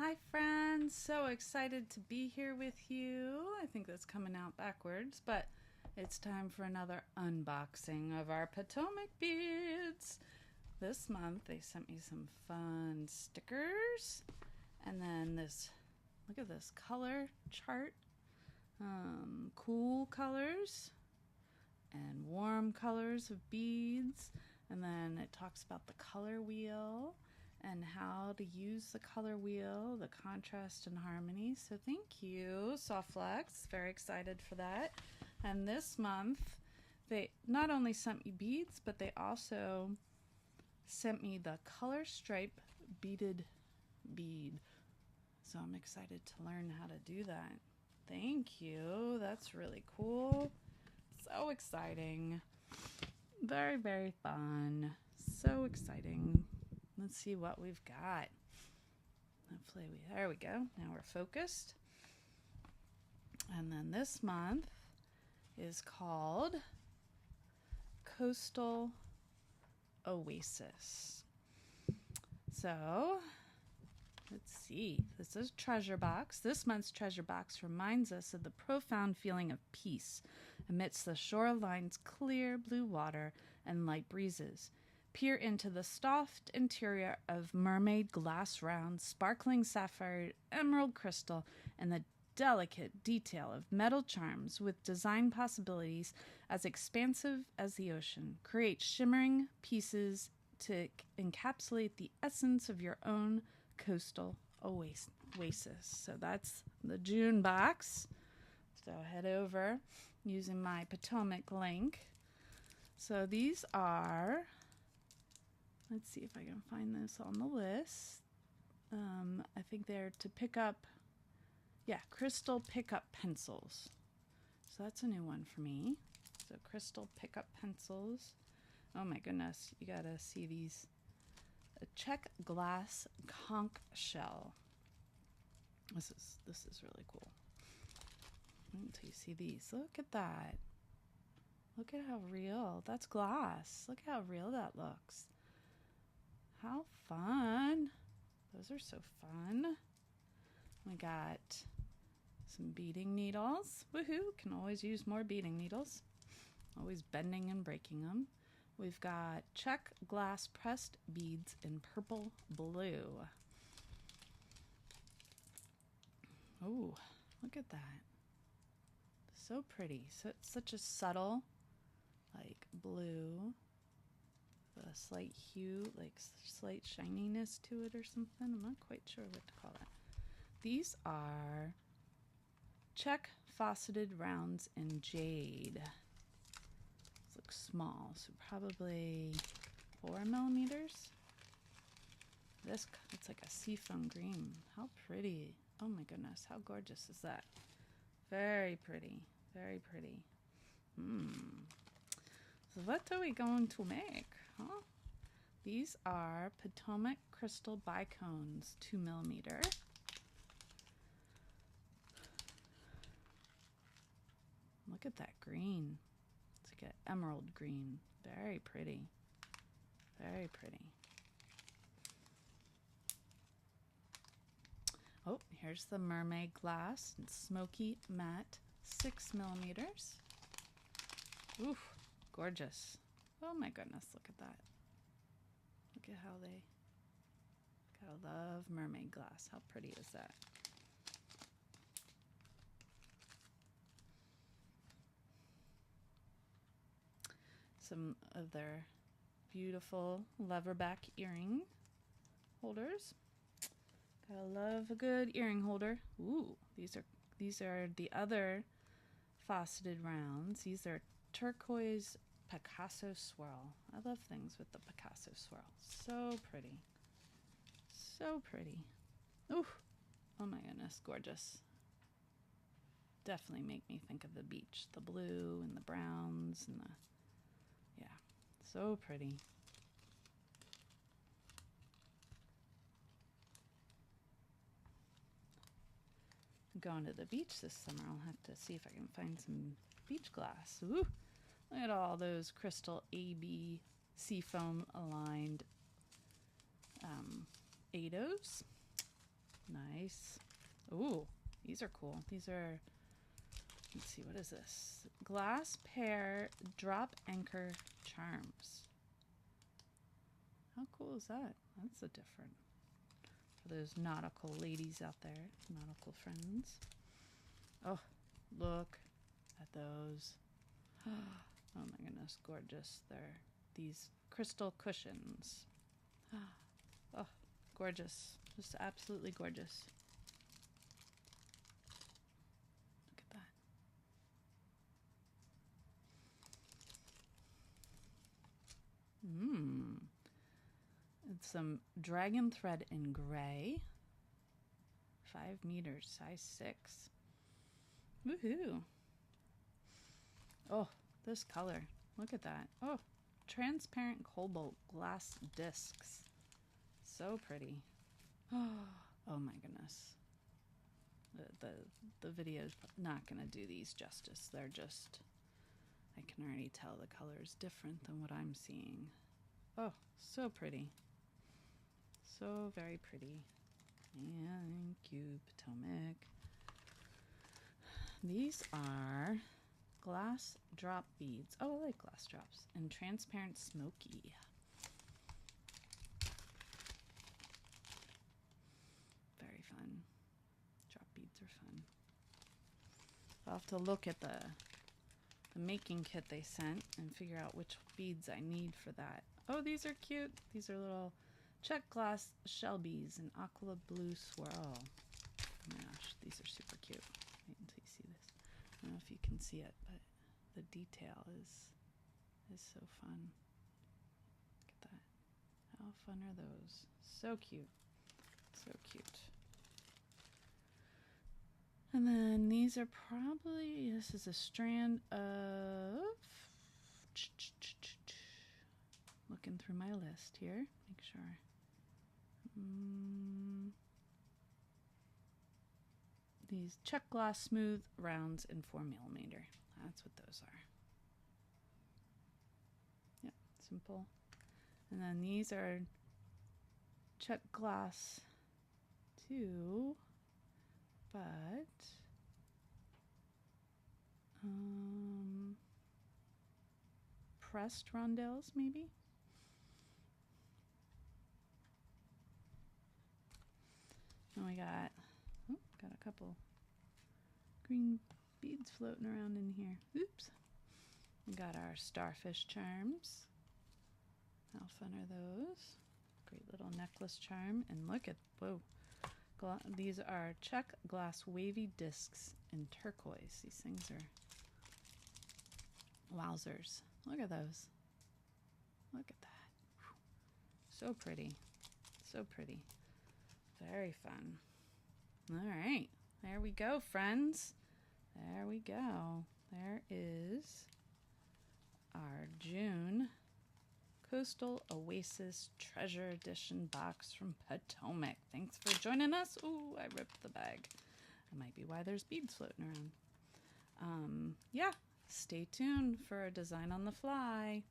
Hi friends, so excited to be here with you. I think that's coming out backwards, but it's time for another unboxing of our Potomac beads. This month they sent me some fun stickers and then look at this color chart. Cool colors and warm colors of beads, and then it talks about the color wheel and how to use the color wheel, the contrast and harmony. So thank you, Softflex. Very excited for that. And this month they not only sent me beads, but they also sent me the color stripe beaded bead. So I'm excited to learn how to do that. Thank you. That's really cool. So exciting. Very, very fun. So exciting. Let's see what we've got. Hopefully there we go. Now we're focused. And then this month is called Coastal Oasis. So let's see. This is treasure box. This month's treasure box reminds us of the profound feeling of peace amidst the shoreline's clear blue water and light breezes. Peer into the soft interior of mermaid glass round, sparkling sapphire, emerald crystal, and the delicate detail of metal charms with design possibilities as expansive as the ocean. Create shimmering pieces to encapsulate the essence of your own coastal oasis. So that's the June box. So head over using my Potomac link. So these are, let's see if I can find this on the list. I think they're to pick up, crystal pickup pencils. So that's a new one for me. So crystal pickup pencils. Oh my goodness, you gotta see these. A Czech glass conch shell. This is really cool. Wait until you see these. Look at that. Look at how real. That's glass. Look how real that looks. How fun. Those are so fun. We got some beading needles. Woohoo! Can always use more beading needles. Always bending and breaking them. We've got Czech glass pressed beads in purple blue. Oh, look at that. So pretty. So it's such a subtle, like blue, a slight hue, like slight shininess to it or something. I'm not quite sure what to call that. These are Czech faceted rounds in jade. Looks small, so probably 4 millimeters. This, it's like a seafoam green. How pretty. Oh my goodness, how gorgeous is that? Very pretty, very pretty. So what are we going to make, huh? These are Potomac crystal bicones, 2 millimeter. Look at that green. It's like an emerald green. Very pretty. Very pretty. Oh, here's the mermaid glass and smoky matte, 6 millimeters. Oof, gorgeous. Oh my goodness, look at that. Look at how they, gotta love mermaid glass. How pretty is that? Some of their beautiful leatherback earring holders. Gotta love a good earring holder. Ooh, these are the other faceted rounds. These are turquoise Picasso swirl. I love things with the Picasso swirl. So pretty. So pretty. Ooh. Oh my goodness, gorgeous. Definitely make me think of the beach. The blue and the browns and so pretty. I'm going to the beach this summer. I'll have to see if I can find some beach glass. Ooh, look at all those crystal AB seafoam aligned ADOs. Nice. Ooh, these are cool. These are, let's see, what is this? Glass pair drop anchor charms. How cool is that? That's a different, for those nautical ladies out there, nautical friends. Oh, look at those. Oh my goodness, gorgeous. They're these crystal cushions. Oh, gorgeous. Just absolutely gorgeous. Look at that. It's some dragon thread in gray. 5 meters, size 6. Woohoo. Oh, this color. Look at that. Oh, transparent cobalt glass discs. So pretty. Oh my goodness. The video's not going to do these justice. They're just, I can already tell the color is different than what I'm seeing. Oh, so pretty. So very pretty. Thank you, Potomac. These are glass drop beads. Oh, I like glass drops. And transparent smoky. Very fun. Drop beads are fun. I'll have to look at the making kit they sent and figure out which beads I need for that. Oh, these are cute. These are little check glass shelbies in aqua blue swirl. Oh my gosh, these are super cute. Wait until you see this. I don't know if you can see it, but the detail is so fun. Look at that. How fun are those? So cute. So cute. And then these are probably, this is a strand of, looking through my list here, make sure. These check glass smooth rounds in 4mm. That's what those are. Yep, simple. And then these are check glass too, but pressed rondelles maybe. And we got a couple green beads floating around in here. Oops. We got our starfish charms. How fun are those? Great little necklace charm. And look at, whoa. These are check glass wavy discs in turquoise. These things are wowzers. Look at those. Look at that. So pretty. So pretty. Very fun. All right. There we go, friends. There we go. There is our June Coastal Oasis Treasure Edition box from Potomac. Thanks for joining us. Ooh, I ripped the bag. That might be why there's beads floating around. Yeah, stay tuned for a design on the fly.